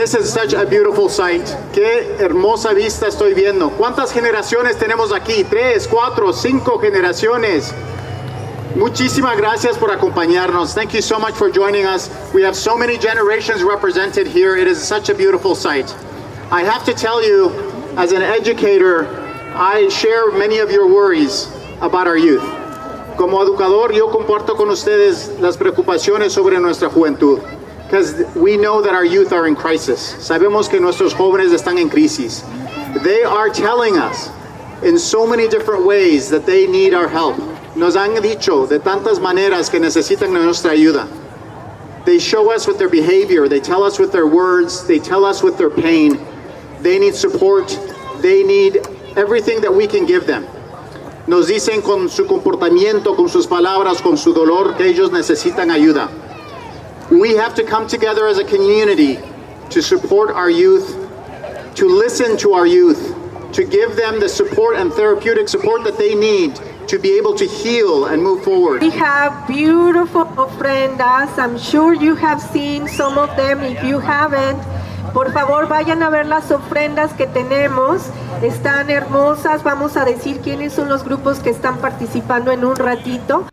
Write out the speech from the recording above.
This is such a beautiful sight. Qué hermosa vista estoy viendo. ¿Cuántas generaciones tenemos aquí? 3, 4, 5 generaciones. Muchísimas gracias por acompañarnos. Thank you so much for joining us. We have so many generations represented here. It is such a beautiful sight. I have to tell you, as an educator, I share many of your worries about our youth. Como educador, yo comparto con ustedes las preocupaciones sobre nuestra juventud. Because we know that our youth are in crisis. Sabemos que nuestros jóvenes están en crisis. They are telling us in so many different ways that they need our help. Nos han dicho de tantas maneras que necesitan nuestra ayuda. They show us with their behavior, they tell us with their words, they tell us with their pain. They need support, they need everything that we can give them. Nos dicen con su comportamiento, con sus palabras, con su dolor, que ellos necesitan ayuda. We have to come together as a community to support our youth, to listen to our youth, to give them the support and therapeutic support that they need to be able to heal and move forward. We have beautiful ofrendas. I'm sure you have seen some of them. If you haven't, por favor vayan a ver las ofrendas que tenemos. Están hermosas. Vamos a decir quiénes son los grupos que están participando en un ratito.